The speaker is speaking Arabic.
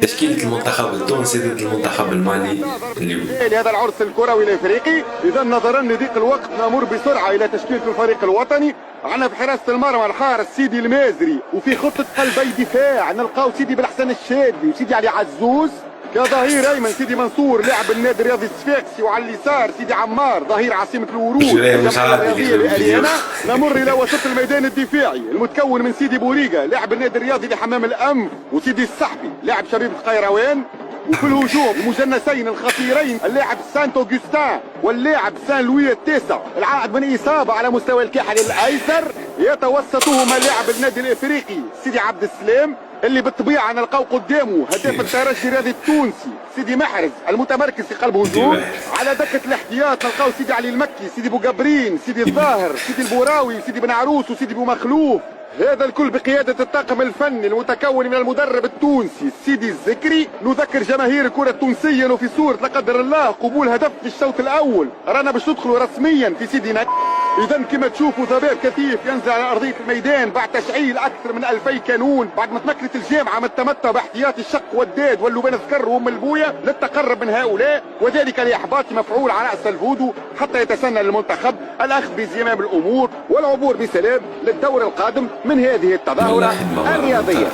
تشكيلة المنتخب التونسي ضد المنتخب المالي اليوم لهذا العرس الكروي الافريقي. اذا نظرا لضيق الوقت نمر بسرعه الى تشكيله الفريق الوطني. عندنا في حراسه المرمى الحارس سيدي المازري، وفي خطه قلبي دفاع نلقاو سيدي بالحسن الشادي وسيدي علي عزوز. كظهير ايمن سيدي منصور لاعب النادي الرياضي الصفاقسي، وعلى اليسار سيدي عمار ظهير عاصمه الورود الجمعيه الرياضيه لاريانا. نمر الى وسط الميدان الدفاعي المتكون من سيدي بوريقه لاعب النادي الرياضي لحمام الانف، وسيدي السحبي لاعب شبيبه القيروان. وفي الهجوم المجنسين الخطيرين اللاعب سانت اوغستان واللاعب سان لوي التاسع العائد من اصابه على مستوى الكاحل الايسر. يتوسطهما لاعب النادي الافريقي سيدي عبد السلام اللي بالطبيعه نلقاو قدامه هداف الترجي الرياضي التونسي سيدي محرز المتمركز في قلب هجوم. على دكه الاحتياط نلقاو سيدي علي المكي، سيدي بوقابرين، سيدي الظاهر، سيدي البوراوي، سيدي بن عروس، وسيدي بومخلوف. هذا الكل بقيادة الطاقم الفني المتكون من المدرب التونسي سيدي الزكري. نذكر جماهير الكرة التونسية انه في صورة لا قدر الله قبول هدف في الشوط الاول رانا باش ندخلوا رسميا في سيدي اذا كما تشوفوا ضباب كثيف ينزل على ارضيه الميدان بعد تشعيل اكثر من 2000 كانون، بعد ما تمكنت الجامعه من التمتع باحتياطي الشق والداد واللبان الذكر وام البويه للتقرب من هؤلاء، وذلك لاحباط مفعول على راس الفودو حتى يتسنى للمنتخب الاخذ بزمام الامور والعبور بسلام للدور القادم من هذه التظاهره الرياضيه.